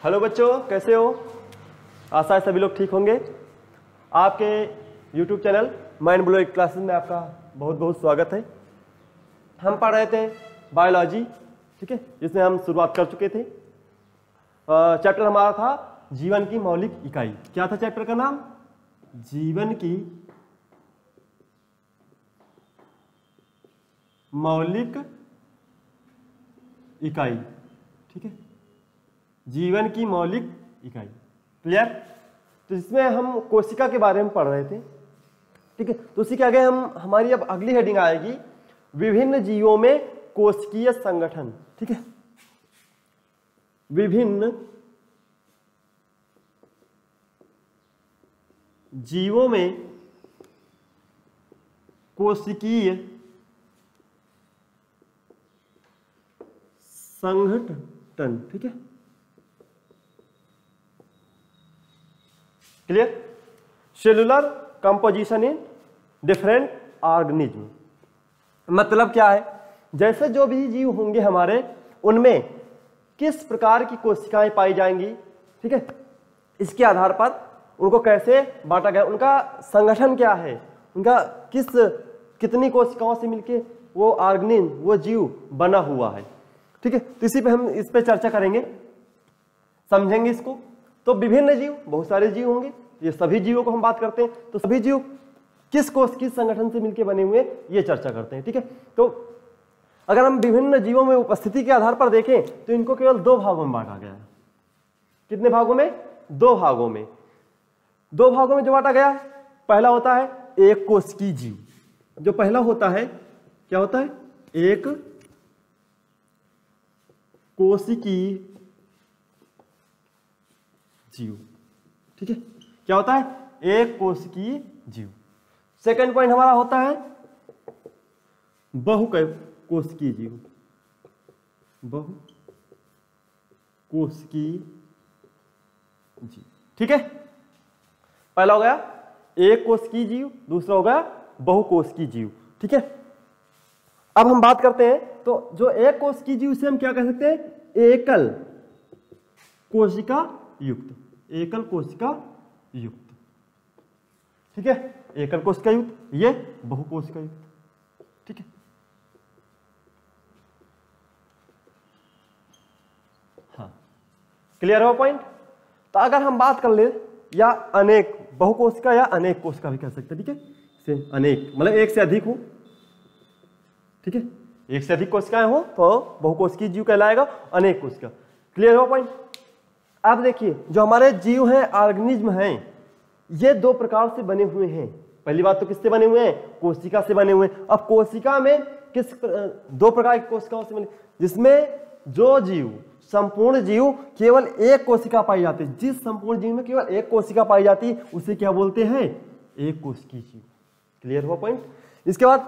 Hello बच्चों, कैसे हो? आशा है सभी लोग ठीक होंगे। आपके YouTube channel mind blowing classes में आपका बहुत बहुत स्वागत है। हम पढ़ रहे थे बायोलॉजी, ठीक है, जिसमें हम शुरुआत कर चुके थे। चैप्टर हमारा था जीवन की मौलिक इकाई। क्या था चैप्टर का नाम? जीवन की मौलिक इकाई, ठीक है, जीवन की मौलिक इकाई। क्लियर? तो इसमें हम कोशिका के बारे में पढ़ रहे थे, ठीक है। तो उसी के आगे हमारी अब अगली हेडिंग आएगी विभिन्न जीवों में कोशिकीय संगठन, ठीक है। विभिन्न जीवों में कोशिकीय संगठन, ठीक है। Clear? Cellular composition in different organism. मतलब क्या है? जैसे जो भी जीव होंगे हमारे, उनमें किस प्रकार की कोशिकाएं पाई जाएंगी, ठीक है, इसके आधार पर उनको कैसे बांटा गया, उनका संगठन क्या है, उनका कितनी कोशिकाओं से मिलके वो ऑर्गेनिज्म, वो जीव बना हुआ है, ठीक है। तो इसी पे हम इस पे चर्चा करेंगे, समझेंगे इसको। तो विभिन्न जीव, बहुत सारे जीव होंगे, ये सभी जीवों को हम बात करते हैं। तो सभी जीव किस संगठन से मिलकर बने हुए, ये चर्चा करते हैं, ठीक है। तो अगर हम विभिन्न जीवों में उपस्थिति के आधार पर देखें तो इनको केवल दो भागों में बांटा गया है। कितने भागों में? दो भागों में। दो भागों में जो बांटा गया है, पहला होता है एक कोशिकीय जीव। जो पहला होता है, क्या होता है? एक कोशिकीय जीव, ठीक है। क्या होता है? एक कोशिकीय जीव। सेकंड पॉइंट हमारा होता है बहुकोशिकीय जीव। बहुकोशिकीय जीव, ठीक है। पहला हो गया एक कोशिकीय जीव, दूसरा हो गया बहुकोशिकीय जीव, ठीक है। अब हम बात करते हैं, तो जो एक कोशिकीय जीव से हम क्या कह सकते हैं? एकल कोशिका युक्त। एकल कोशिका युक्त, ठीक है। एकल कोशिका युक्त, ये बहुकोशिका युक्त, ठीक है। हाँ, क्लियर हो पॉइंट? तो अगर हम बात कर ले, या अनेक बहुकोशिका या अनेक कोशिका भी कह सकते हैं, ठीक है। से अनेक मतलब एक से अधिक हो, ठीक है। एक से अधिक कोशिकाएं हो तो बहुकोशिकीय जीव कहलाएगा, अनेक कोशिका। क्लियर हो पॉइंट? अब देखिए, जो हमारे जीव हैं, ऑर्गेनिज्म हैं, ये दो प्रकार से बने हुए हैं। पहली बात तो किससे बने हुए हैं? कोशिका से बने हुए हैं। अब कोशिका में दो प्रकार की कोशिकाओं से बने, जिसमें जो जीव, संपूर्ण जीव केवल एक कोशिका पाई जाती है, जिस संपूर्ण जीव में केवल एक कोशिका पाई जाती है उसे क्या बोलते हैं? एक कोशिकीय जीव। क्लियर हुआ पॉइंट? इसके बाद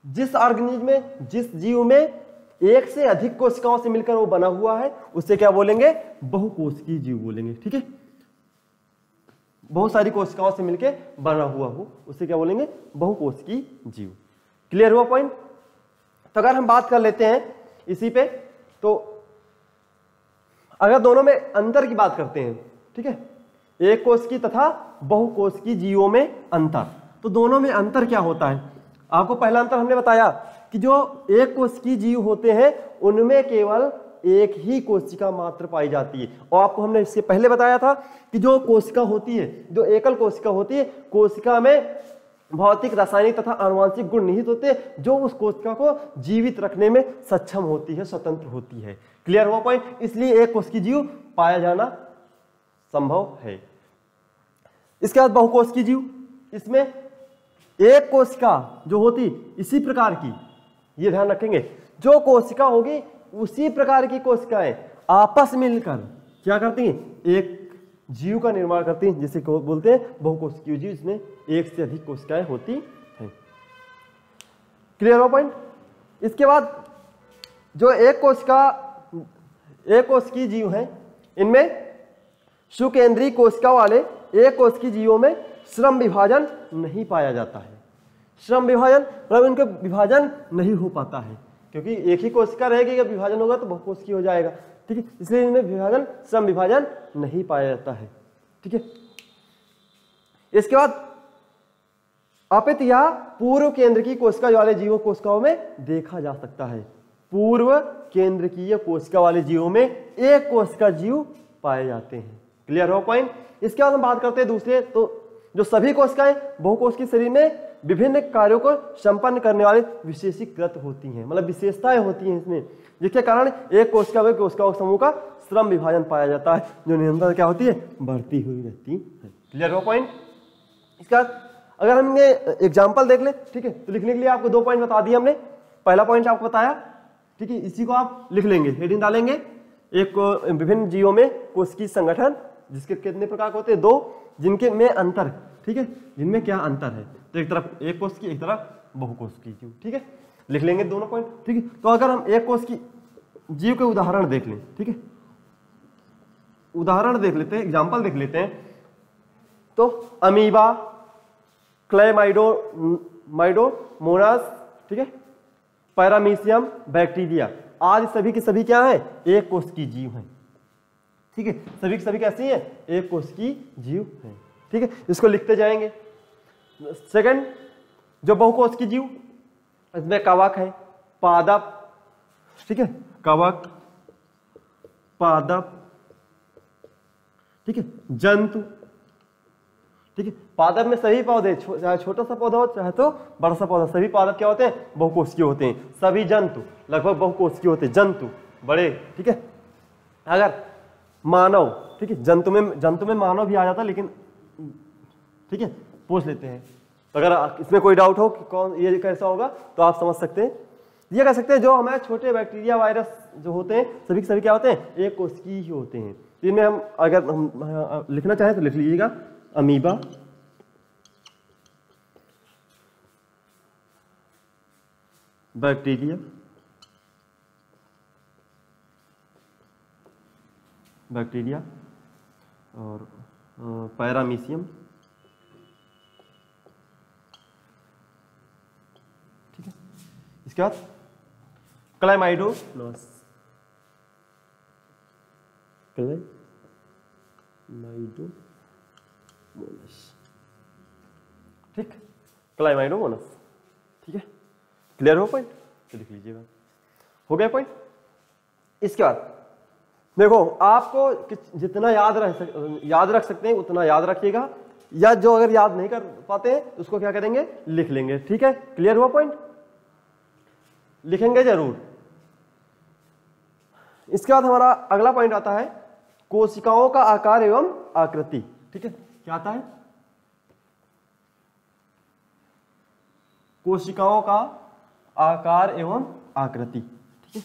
जिस ऑर्गेनिज्म में, जिस जीव में एक से अधिक कोशिकाओं से मिलकर वो बना हुआ है, उससे क्या बोलेंगे? बहुकोशिकीय जीव बोलेंगे, ठीक है। बहुत सारी कोशिकाओं से मिलकर बना हुआ हो, उससे क्या बोलेंगे? बहुकोशिकीय जीव। क्लियर हुआ पॉइंट? तो अगर हम बात कर लेते हैं इसी पे, तो अगर दोनों में अंतर की बात करते हैं, ठीक है, एक कोशिकीय तथा बहुकोशिकीय जीवों में अंतर, तो दोनों में अंतर क्या होता है? आपको पहला अंतर हमने बताया कि जो एक कोशिकीय जीव होते हैं उनमें केवल एक ही कोशिका मात्र पाई जाती है। और आपको हमने इससे पहले बताया था कि जो कोशिका होती है, जो एकल कोशिका होती है, कोशिका में भौतिक, रासायनिक तथा आनुवंशिक गुण निहित होते हैं जो उस कोशिका को जीवित रखने में सक्षम होती है, स्वतंत्र होती है। क्लियर हुआ पॉइंट? इसलिए एक कोशिकीय जीव पाया जाना संभव है। इसके बाद बहुकोशिकीय जीव, इसमें एक कोशिका जो होती इसी प्रकार की, ये ध्यान रखेंगे, जो कोशिका होगी उसी प्रकार की कोशिकाएं आपस में मिलकर क्या करती हैं? एक जीव का निर्माण करती हैं, जिसे बोलते हैं बहुकोशिकीय जीव, जिसमें एक से अधिक कोशिकाएं होती हैं। क्लियर हो पॉइंट? इसके बाद जो एक कोशिकीय जीव हैं, इनमें सुकेंद्रीय कोशिका वाले एक कोशिकीय जीवों में श्रम विभाजन नहीं पाया जाता है। श्रम विभाजन मतलब इनका विभाजन नहीं हो पाता है, क्योंकि एक ही कोशिका रहेगी, जब विभाजन होगा तो बहुकोशिकीय हो जाएगा। ठीक है, इसलिए इनमें विभाजन, सम विभाजन नहीं पाया जाता है। ठीक है, इसके बाद अपित या पूर्व केंद्र की कोशिका वाले जीवों कोशिकाओं में देखा जा सकता है। पूर्व केंद्रकीय कोशिका वाले जीवों में एक कोशिका जीव पाए जाते हैं। क्लियर हो पॉइंट। इसके बाद हम बात करते हैं दूसरे, तो जो सभी कोशिकाएं बहुकोशिकीय शरीर में विभिन्न कार्यों को संपन्न करने वाले विशेषीकृत होती हैं, मतलब विशेषताएं होती हैं इसमें, जिसके कारण एक कोशिका में कोशिकाओं समूह का श्रम विभाजन पाया जाता है, जो निरंतर क्या होती है, बढ़ती हुई रहती है। क्लियर हो पॉइंट। इसके बाद अगर हम एग्जाम्पल देख लें, ठीक है, तो लिखने के लिए आपको 2 पॉइंट बता दिए हमने। पहला पॉइंट आपको बताया, ठीक है, इसी को आप लिख लेंगे, हेडिंग डालेंगे, एक विभिन्न जीवों में कोशिकीय संगठन जिसके कितने प्रकार के होते हैं, 2, जिनके में अंतर, ठीक है, जिनमें क्या अंतर है, तो एक तरफ एक कोशिकीय, एक तरफ बहुकोशिकीय जीव। ठीक है, लिख लेंगे दोनों पॉइंट। ठीक है, तो अगर हम एक कोशिकीय जीव के उदाहरण देख लें, ठीक है, उदाहरण देख लेते हैं, एग्जाम्पल देख लेते हैं, तो अमीबा, क्लेमाइडोमोनास, ठीक है, पैरामीशियम, बैक्टीरिया, आज सभी के सभी क्या है, एक कोशिकीय जीव हैं। ठीक है, सभी के सभी कैसी हैं, एक कोशिकीय जीव हैं। ठीक है, इसको लिखते जाएंगे। सेकंड, जो बहुकोशिकीय जीव, इसमें कवक है, पादप, ठीक है, कवक, पादप, ठीक है, जंतु, ठीक है, पादप में सभी पौधे, चाहे छोटा सा पौधा हो चाहे तो बड़ा सा पौधा, सभी पादप क्या होते हैं, बहुकोशिकीय होते हैं। सभी जंतु लगभग बहुकोशिकीय होते हैं, जंतु बड़े। ठीक है, अगर मानव, ठीक है, जंतु में मानव भी आ जाता है, लेकिन ठीक है, पूछ लेते हैं, तो अगर इसमें कोई डाउट हो कि कौन ये कैसा होगा तो आप समझ सकते हैं, ये कह सकते हैं जो हमारे छोटे बैक्टीरिया वायरस जो होते हैं सभी के सभी क्या होते हैं, एक कोशिकीय ही होते हैं। इनमें हम अगर हम लिखना चाहें तो लिख लीजिएगा, अमीबा, बैक्टीरिया, और पैरामीशियम, ठीक है, इसके बाद क्लेमाइडोमोनास, ठीक, क्लेमाइडोमोनास। ठीक है, क्लियर हो पॉइंट, तो लिख लीजिएगा, हो गया पॉइंट। इसके बाद देखो, आपको जितना याद रख सकते हैं उतना याद रखिएगा, या जो अगर याद नहीं कर पाते हैं उसको क्या करेंगे, लिख लेंगे। ठीक है, क्लियर हुआ पॉइंट, लिखेंगे जरूर। इसके बाद हमारा अगला पॉइंट आता है कोशिकाओं का आकार एवं आकृति। ठीक है, क्या आता है, कोशिकाओं का आकार एवं आकृति। ठीक है,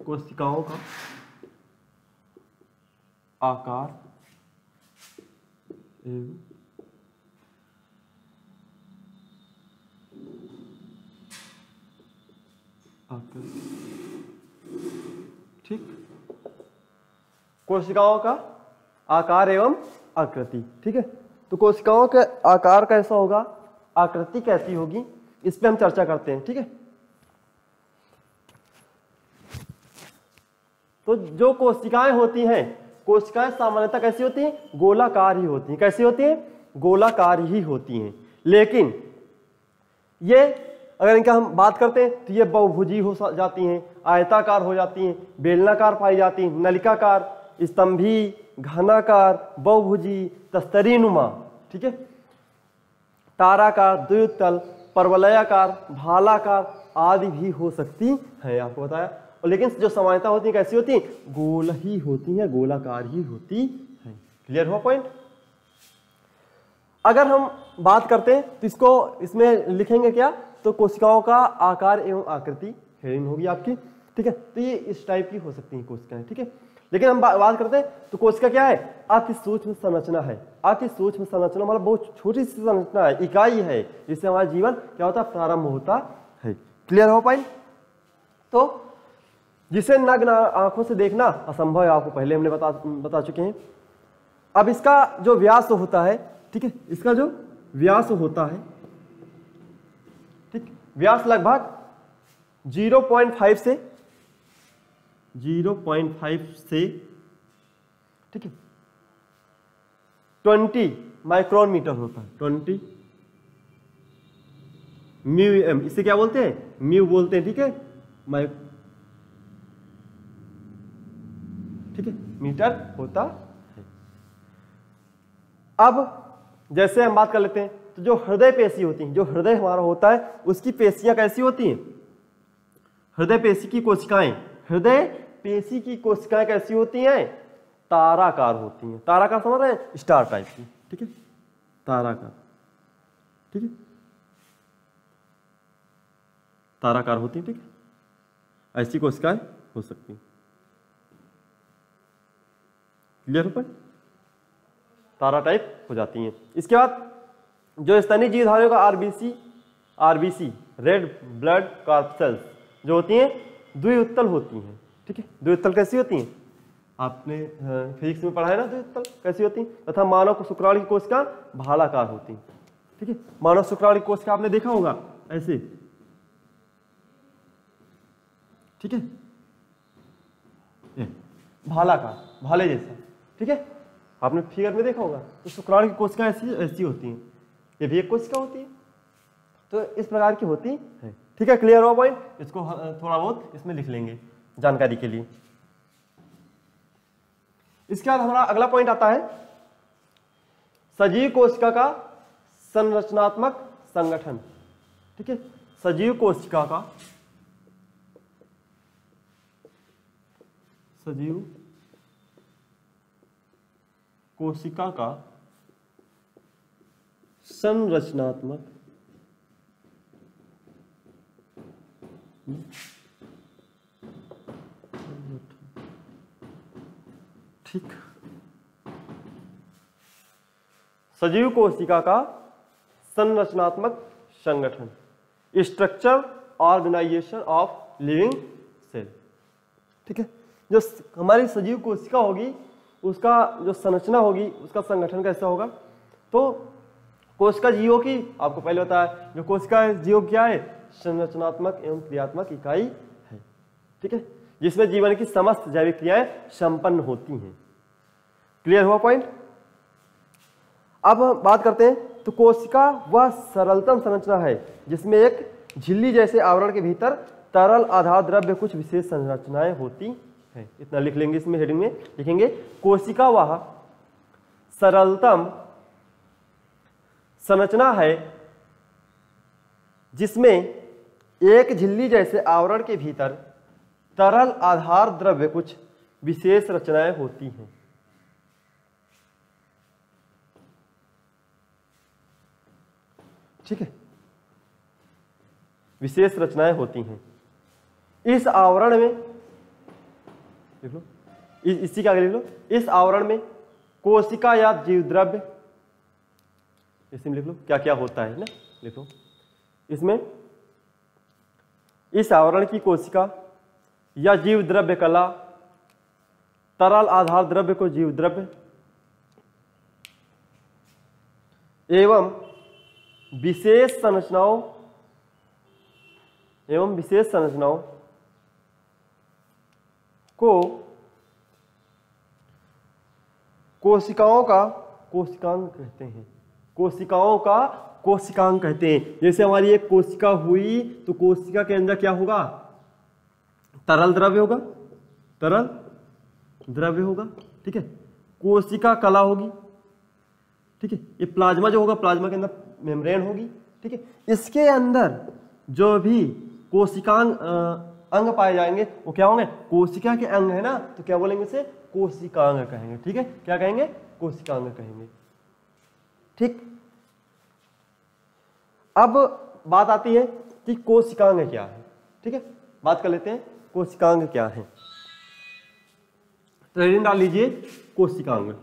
कोशिकाओं का आकार एवं आकृति। ठीक, कोशिकाओं का आकार एवं आकृति। ठीक है, तो कोशिकाओं का आकार कैसा होगा, आकृति कैसी होगी, इस पे हम चर्चा करते हैं। ठीक है, तो जो कोशिकाएं होती हैं, कोशिकाएं सामान्यतः कैसी होती हैं, गोलाकार ही होती हैं। कैसी होती हैं, गोलाकार ही होती हैं। लेकिन ये अगर इनका हम बात करते हैं तो ये बहुभुजी हो जाती हैं, आयताकार हो जाती हैं, बेलनाकार पाई जाती हैं, नलिकाकार, स्तंभी, घनाकार, बहुभुजी, तस्तरीनुमा, ठीक है, ताराकार, द्वितल, परवलयाकार, भालाकार आदि भी हो सकती है, आपको बताया। और लेकिन जो सामान्यता होती है कैसी होती है, गोल ही होती है, गोलाकार ही होती है। क्लियर हुआ पॉइंट। अगर हम बात करते हैं तो इसको इसमें लिखेंगे क्या, तो कोशिकाओं का आकार एवं आकृति हेडिंग होगी आपकी। ठीक है, तो ये इस टाइप की हो सकती हैं कोशिकाएं। ठीक है, लेकिन हम बात करते हैं तो कोशिका क्या है, अति सूक्ष्म संरचना है। अति सूक्ष्म संरचना मतलब बहुत छोटी सी संरचना है, इकाई है, जिससे हमारा जीवन क्या होता है, प्रारंभ होता है। क्लियर हो पॉइंट। तो जिसे नग्न आंखों से देखना असंभव है, आपको पहले हमने बता चुके हैं। अब इसका जो व्यास होता है, ठीक है, इसका जो व्यास होता है, ठीक, व्यास लगभग 0.5 से 0.5 से, ठीक है, 20 माइक्रोन मीटर होता है। 20 म्यू एम, इसे क्या बोलते हैं? म्यू बोलते हैं, ठीक है, ठीक है, मीटर होता है। अब जैसे हम बात कर लेते हैं, तो जो हृदय पेशी होती है, जो हृदय हमारा होता है, उसकी पेशियां कैसी होती हैं? हृदय पेशी की कोशिकाएं, हृदय पेशी की कोशिकाएं कैसी होती हैं? ताराकार होती हैं। ताराकार समझ रहे हैं? स्टार टाइप की, ठीक है, ताराकार, ठीक है, ताराकार होती हैं, ठीक है, ऐसी कोशिकाएं हो सकती हैं। क्लियर हो पाए? तारा टाइप हो जाती हैं। इसके बाद जो स्तनीय जीवधारियों का आरबीसी रेड ब्लड कॉर्पसेल्स जो होती हैं, द्विउत्तल होती हैं, ठीक है। द्विउत्तल कैसी होती हैं? आपने फिजिक्स में पढ़ा है ना, द्विउत्तल कैसी होती हैं। तथा मानव शुक्राणु की कोशिका भालाकार होती हैं, ठीक है। मानव शुक्राणु की कोशिका आपने देखा होगा ऐसे, ठीक है, भालाकार, भाले जैसा, ठीक है, आपने फिगर में देखा होगा। तो शुक्राणु की कोशिका ऐसी ऐसी होती हैं, ये भी एक कोशिका होती है। तो इस प्रकार की होती है, ठीक है। क्लियर हुआ पॉइंट? इसको थोड़ा बहुत इसमें लिख लेंगे जानकारी के लिए। इसके बाद हमारा अगला पॉइंट आता है सजीव कोशिका का संरचनात्मक संगठन, ठीक है। सजीव कोशिका का संरचनात्मक ठीक, सजीव कोशिका का संरचनात्मक संगठन, structure organisation of living cell, ठीक है। जो हमारी सजीव कोशिका होगी, उसका जो संरचना होगी, उसका संगठन कैसा होगा? तो कोशिका जीवों की, आपको पहले बताया, जो कोशिका जीव क्या है? संरचनात्मक एवं क्रियात्मक इकाई है, ठीक है, जिसमें जीवन की समस्त जैविक क्रियाएं संपन्न होती हैं। क्लियर हुआ पॉइंट? अब बात करते हैं, तो कोशिका वह सरलतम संरचना है जिसमें एक झिल्ली जैसे आवरण के भीतर तरल आधार द्रव्य कुछ विशेष संरचनाएं होती हैं। इतना लिख लेंगे, इसमें हेडिंग में लिखेंगे, कोशिका वह सरलतम संरचना है जिसमें एक झिल्ली जैसे आवरण के भीतर तरल आधार द्रव्य कुछ विशेष रचनाएं होती हैं। ठीक है, विशेष रचनाएं होती हैं। इस आवरण में लिख लो, इसी के आगे लिख लो, इस आवरण में कोशिका या जीव द्रव्य, इसमें लिख लो क्या क्या होता है ना, लिख लो इसमें, इस आवरण की कोशिका या जीव द्रव्य कला तरल आधार द्रव्य को जीव द्रव्य एवं विशेष संरचनाओं को कोशिकाओं का कोशिकांग कहते हैं। कोशिकाओं का कोशिकांग कहते हैं। जैसे हमारी एक कोशिका हुई, तो कोशिका के अंदर क्या होगा? तरल द्रव्य होगा, तरल द्रव्य होगा, ठीक है। कोशिका कला होगी, ठीक है। ये प्लाज्मा जो होगा, प्लाज्मा के अंदर मेम्ब्रेन होगी, ठीक है। इसके अंदर जो भी कोशिकांग अंग पाए जाएंगे वो क्या होंगे? कोशिका के अंग है ना, तो क्या बोलेंगे उसे? कोशिकांग कहेंगे, ठीक है। क्या कहेंगे? कोशिकांग कहेंगे, ठीक। अब बात आती है कि कोशिकांग क्या है, ठीक है। बात कर लेते हैं कोशिकांग क्या है। तो हेडिंग डाल लीजिए कोशिकांग।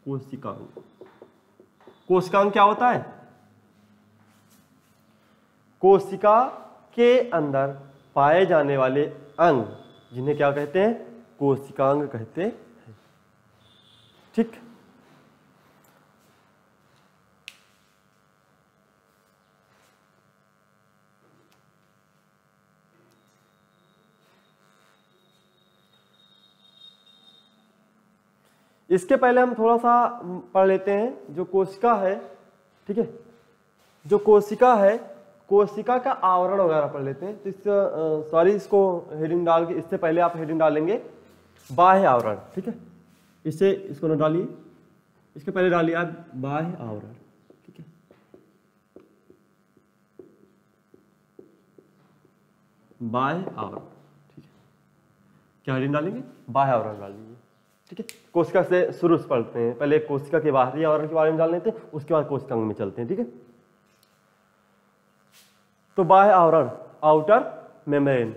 कोशिकांग, कोशिकांग क्या होता है? कोशिका के अंदर पाए जाने वाले अंग जिन्हें क्या कहते हैं, कोशिकांग कहते हैं। ठीक, इसके पहले हम थोड़ा सा पढ़ लेते हैं जो कोशिका है। ठीक है, जो कोशिका है, कोशिका का आवरण वगैरह पढ़ लेते हैं। तो इस सॉरी इसको हेडिंग डाल के, इससे पहले आप हेडिंग डालेंगे बाह्य आवरण। ठीक है, इससे इसको न डालिए, इसके पहले डालिए आप बाह्य आवरण। ठीक है, बाह्य आवरण। ठीक है, क्या हेडिंग डालेंगे, बाह्य आवरण डाल लीजिए। ठीक है, कोशिका से शुरू से पढ़ते हैं। पहले कोशिका के बाहरी आवरण के बारे में जान लेते हैं, उसके बाद कोशिकांग में चलते हैं। ठीक है, तो बाह्य आवरण, आउटर मेम्ब्रेन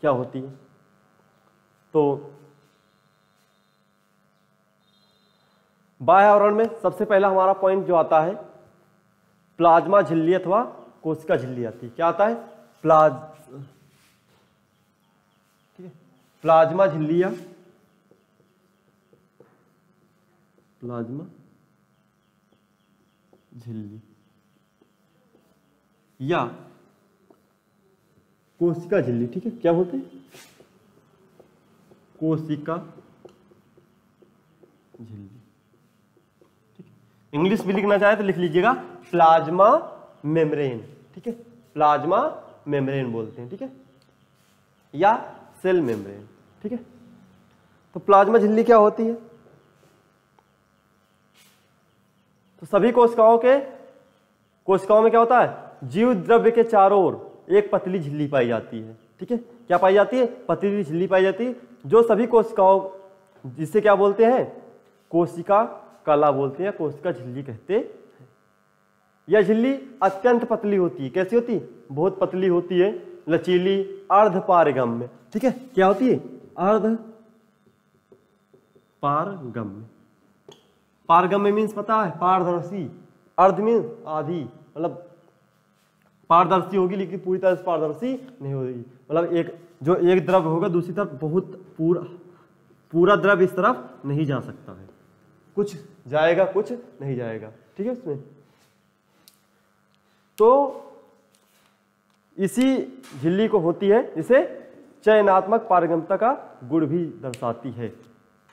क्या होती है? तो बाह्य आवरण में सबसे पहला हमारा पॉइंट जो आता है, प्लाज्मा झिल्ली अथवा कोशिका झिल्ली आती है। क्या आता है? ठीक है, प्लाज्मा झिल्ली या प्लाज्मा झिल्ली या कोशिका झिल्ली। ठीक है, क्या बोलते हैं? कोशिका झिल्ली। ठीक है, इंग्लिश भी लिखना चाहे तो लिख लीजिएगा प्लाज्मा मेम्ब्रेन। ठीक है, प्लाज्मा मेम्ब्रेन बोलते हैं। ठीक है, या सेल मेम्ब्रेन। ठीक है, तो प्लाज्मा झिल्ली क्या होती है? तो सभी कोशिकाओं में क्या होता है? जीव द्रव्य के चारों ओर एक पतली झिल्ली पाई जाती है। ठीक है, क्या पाई जाती है? पतली झिल्ली पाई जाती है, जो सभी कोशिकाओं, जिसे क्या बोलते हैं? कोशिका कला बोलते हैं, कोशिका झिल्ली कहते हैं। यह झिल्ली अत्यंत पतली होती है। कैसी होती है? बहुत पतली होती है, लचीली, अर्धपारगम्य। ठीक है, क्या होती है? अर्धपारगम्य। पारगम्य मीन्स पता है? पारदर्शी। अर्ध मीन्स आधी, मतलब पारदर्शी होगी लेकिन पूरी तरह से पारदर्शी नहीं होगी। मतलब एक द्रव होगा, दूसरी तरफ बहुत पूरा द्रव इस तरफ नहीं जा सकता है, कुछ जाएगा कुछ नहीं जाएगा। ठीक है, उसमें तो इसी झिल्ली को होती है जिसे चयनात्मक पारगम्यता का गुण भी दर्शाती है।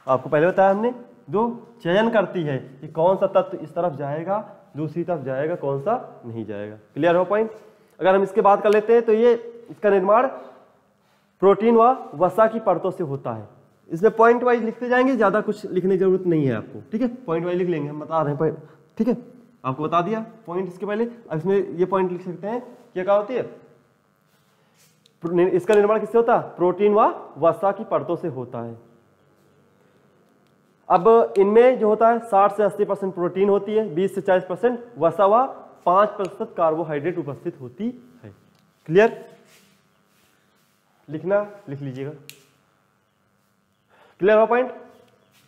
आपको पहले बताया हमने, जो चयन करती है कि कौन सा तत्व इस तरफ जाएगा, दूसरी तरफ जाएगा, कौन सा नहीं जाएगा। क्लियर हो पॉइंट? अगर हम इसके बात कर लेते हैं तो ये इसका निर्माण प्रोटीन व वसा की परतों से होता है। इसमें पॉइंट वाइज लिखते जाएंगे, ज्यादा कुछ लिखने की जरूरत नहीं है आपको। ठीक है, पॉइंट वाइज लिख लेंगे, हम बता रहे हैं पॉइंट। ठीक है, आपको बता दिया पॉइंट इसके पहले। अब इसमें ये पॉइंट लिख सकते हैं, क्या होती है? इसका निर्माण किससे होता है? प्रोटीन व वसा की परतों से होता है। अब इनमें जो होता है 60 से 80% प्रोटीन होती है, 20 से 40% वसा व 5% कार्बोहाइड्रेट उपस्थित होती है। क्लियर? लिखना लिख लीजिएगा। क्लियर हो पॉइंट?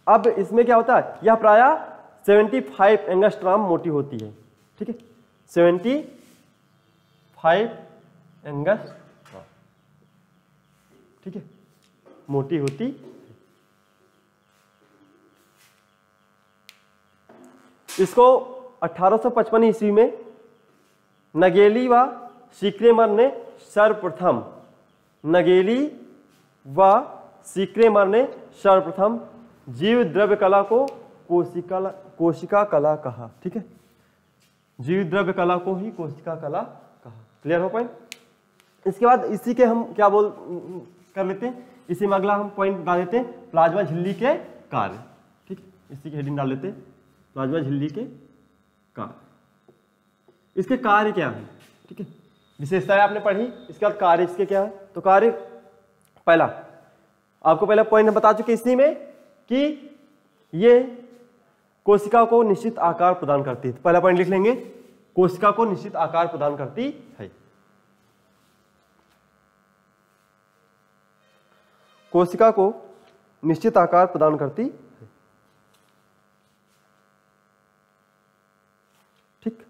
अब इसमें क्या होता है? यह प्रायः 75 एंगस्ट्रॉम मोटी होती है। ठीक है, 75 एंगस्ट्रॉम। ठीक है, मोटी होती। इसको 1855 ईस्वी में नगेली व सीक्रेमर ने सर्वप्रथम जीव द्रव्य कला को कोशिका कला कहा। ठीक है, जीव द्रव्य कला को ही कोशिका कला कहा। क्लियर हो पॉइंट? इसके बाद इसी के हम क्या कर लेते हैं, इसी में अगला हम पॉइंट डाल देते हैं, प्लाज्मा झिल्ली के कार्य। ठीक, इसी की हेडिंग डाल लेते हैं, प्लाज्मा झिल्ली के कार्य। इसके कार्य क्या है? ठीक है, विशेषताएं आपने पढ़ी, इसके बाद कार्य इसके क्या है? तो कार्य पहला, आपको पहला पॉइंट बता चुके इसी में कि ये कोशिका को निश्चित आकार प्रदान करती है। तो पहला पॉइंट लिख लेंगे, कोशिका को निश्चित आकार प्रदान करती है। कोशिका को निश्चित आकार प्रदान करती है। ठीक,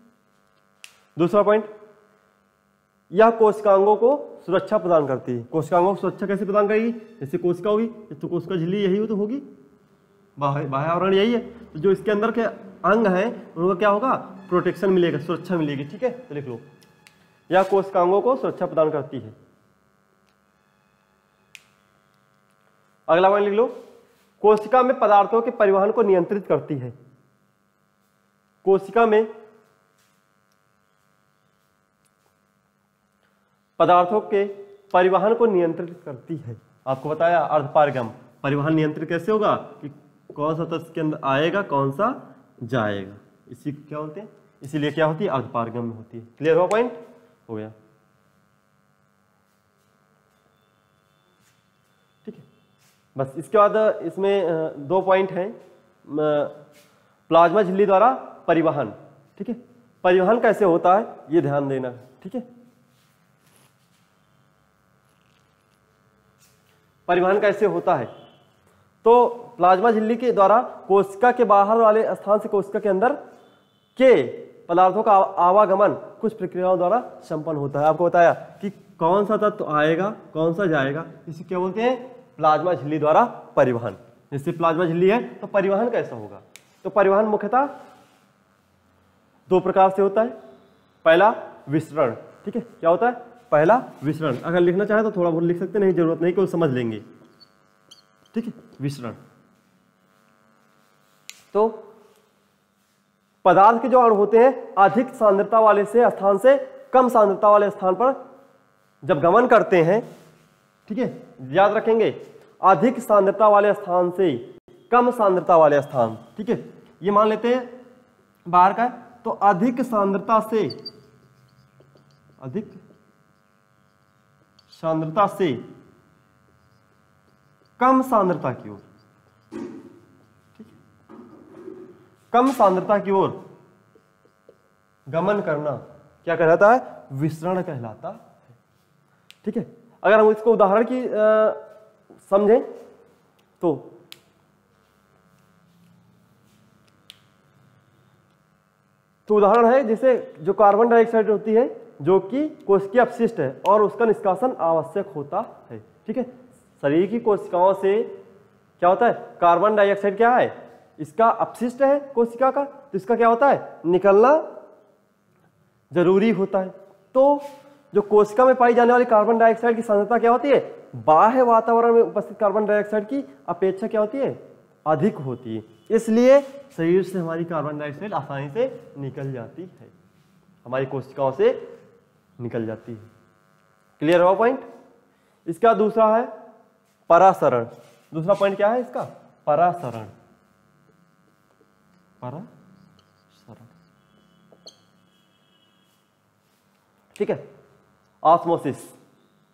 दूसरा पॉइंट, यह कोशिकांगों को सुरक्षा प्रदान करती है। कोशिकांगों को सुरक्षा कैसे प्रदान करेगी? जैसे कोशिका होगी तो कोशिका झिल्ली यही तो होगी, बाह्य आवरण यही है, तो जो इसके अंदर के अंग हैं उनको क्या होगा? प्रोटेक्शन मिलेगा, सुरक्षा मिलेगी। ठीक है, तो लिख लो, यह कोशिकांगों को सुरक्षा प्रदान करती है। अगला पॉइंट लिख लो, कोशिका में पदार्थों के परिवहन को नियंत्रित करती है। कोशिका में पदार्थों के परिवहन को नियंत्रित करती है। आपको बताया अर्धपारगम परिवहन नियंत्रित कैसे होगा कि कौन सा तत्व के अंदर आएगा, कौन सा जाएगा, इसी क्या होते हैं, इसीलिए क्या होती है? अर्धपारगम में होती है। क्लियर हुआ? पॉइंट हो गया। ठीक है, बस इसके बाद इसमें 2 पॉइंट हैं। प्लाज्मा झिल्ली द्वारा परिवहन। ठीक है, परिवहन कैसे होता है ये ध्यान देना। ठीक है, परिवहन कैसे होता है? तो प्लाज्मा झिल्ली के द्वारा कोशिका के बाहर वाले स्थान से कोशिका के अंदर के पदार्थों का आवागमन कुछ प्रक्रियाओं द्वारा संपन्न होता है। आपको बताया कि कौन सा तत्व आएगा, कौन सा जाएगा, इसे क्या बोलते हैं? प्लाज्मा झिल्ली द्वारा परिवहन। जैसे प्लाज्मा झिल्ली है तो परिवहन कैसा होगा? तो परिवहन मुख्यतः 2 प्रकार से होता है। पहला विसरण। ठीक है, क्या होता है? पहला विसरण। अगर लिखना चाहे तो थोड़ा बहुत लिख सकते, नहीं जरूरत नहीं, कोई समझ लेंगे। ठीक है, विसरण। तो पदार्थ के जो अणु होते हैं अधिक सांद्रता वाले से स्थान से कम सांद्रता वाले स्थान पर जब गमन करते हैं, ठीक है, याद रखेंगे, अधिक सांद्रता वाले स्थान से कम सांद्रता वाले स्थान। ठीक है, ये मान लेते हैं बाहर का, तो अधिक सांद्रता से कम सांद्रता की ओर, ठीक है, कम सांद्रता की ओर गमन करना क्या कहलाता है? विसरण कहलाता है। ठीक है, अगर हम इसको उदाहरण की समझें तो उदाहरण है जैसे जो कार्बन डाइऑक्साइड होती है जो कि कोशिकीय अपशिष्ट है और उसका निष्कासन आवश्यक होता है। ठीक है, शरीर की कोशिकाओं से क्या होता है? कार्बन डाइऑक्साइड क्या है? इसका अपशिष्ट है कोशिका का, तो इसका क्या होता है? निकलना जरूरी होता है। तो जो कोशिका में पाई जाने वाली कार्बन डाइऑक्साइड की सांद्रता क्या होती है? बाह्य वातावरण में उपस्थित कार्बन डाइऑक्साइड की अपेक्षा क्या होती है? अधिक होती है। इसलिए शरीर से हमारी कार्बन डाइऑक्साइड आसानी से निकल जाती है, हमारी कोशिकाओं से निकल जाती है। क्लियर हुआ पॉइंट? इसका दूसरा है परासरण। दूसरा पॉइंट क्या है इसका? परासरण। परासरण, ठीक है, ऑस्मोसिस।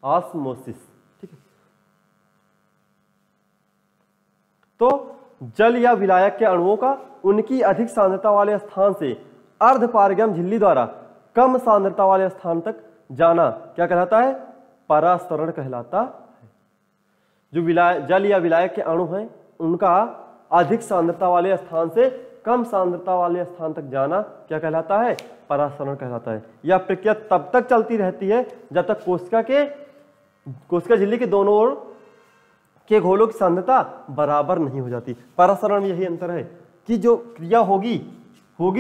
ऑस्मोसिस, ठीक है। तो जल या विलायक के अणुओं का उनकी अधिक सांद्रता वाले स्थान से अर्धपारगम झिल्ली द्वारा कम सांद्रता वाले स्थान तक जाना क्या कहलाता है? परासरण कहलाता है। जो जल या विलायक के अणु हैं उनका अधिक सांद्रता वाले स्थान से कम सांद्रता वाले स्थान तक जाना क्या कहलाता है? परासरण कहलाता है। यह प्रक्रिया तब तक चलती रहती है जब तक कोशिका झिल्ली के दोनों ओर के घोलों की सांद्रता बराबर नहीं हो जाती। परासरण में यही अंतर है कि जो क्रिया होगी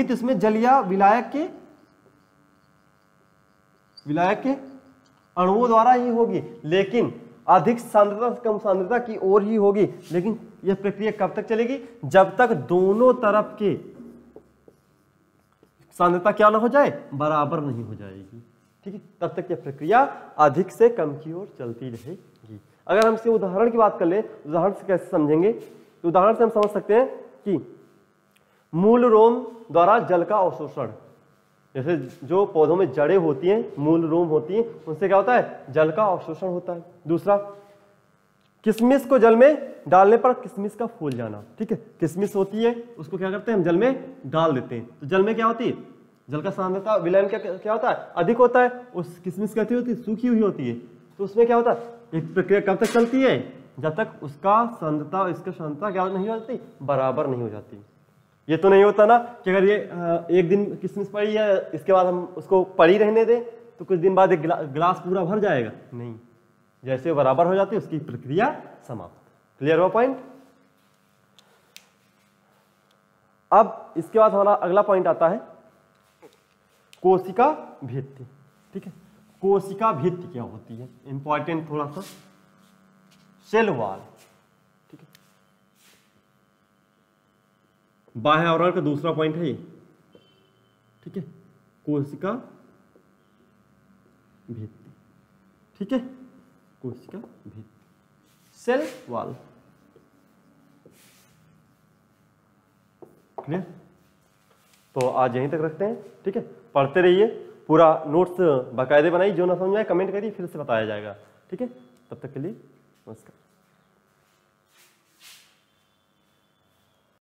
तो इसमें जल या विलायक के अणुओं द्वारा ही होगी, लेकिन अधिक सांद्रता से कम सांद्रता की ओर ही होगी। लेकिन यह प्रक्रिया कब तक चलेगी? जब तक दोनों तरफ के सांद्रता क्या ना हो जाए? बराबर नहीं हो जाएगी। ठीक है, तब तक यह प्रक्रिया अधिक से कम की ओर चलती रहेगी। अगर हम इसके उदाहरण की बात कर ले, उदाहरण से कैसे समझेंगे? तो उदाहरण से हम समझ सकते हैं कि मूल रोम द्वारा जल का अवशोषण। जैसे जो पौधों में जड़ें होती हैं, मूल रोम होती हैं, उनसे क्या होता है? जल का अवशोषण होता है। दूसरा, किशमिश को जल में डालने पर किशमिश का फूल जाना। ठीक है, किशमिश होती है, उसको क्या करते हैं? हम जल में डाल देते हैं, तो जल में क्या होती है? जल का सांद्रता विलयन क्या होता है? अधिक होता है। उस किशमिश कैसी होती है? सूखी हुई होती है। तो उसमें क्या होता है? एक प्रक्रिया कब तक चलती है? जब तक उसका सांद्रता इसका सांद्रता क्या नहीं हो जाती? बराबर नहीं हो जाती। ये तो नहीं होता ना कि अगर ये एक दिन किशमिश पड़ी है, इसके बाद हम उसको पड़ी रहने दें, तो कुछ दिन बाद एक गिलास पूरा भर जाएगा? नहीं, जैसे बराबर हो जाती है उसकी प्रक्रिया समाप्त। क्लियर हुआ पॉइंट? अब इसके बाद हमारा अगला पॉइंट आता है कोशिका भित्ति। ठीक है, कोशिका भित्ति क्या होती है, इंपॉर्टेंट थोड़ा सा। सेल वॉल, ठीक है, बाह्य आवरण का दूसरा पॉइंट है ये। ठीक है, कोशिका भित्ति। ठीक है, कोशिका भित्ति, सेल वॉल। क्लियर? तो आज यहीं तक रखते हैं। ठीक है, पढ़ते रहिए, पूरा नोट्स बाकायदे बनाइए, जो ना समझ आए कमेंट करिए, फिर से बताया जाएगा। ठीक है, तब तक के लिए नमस्कार।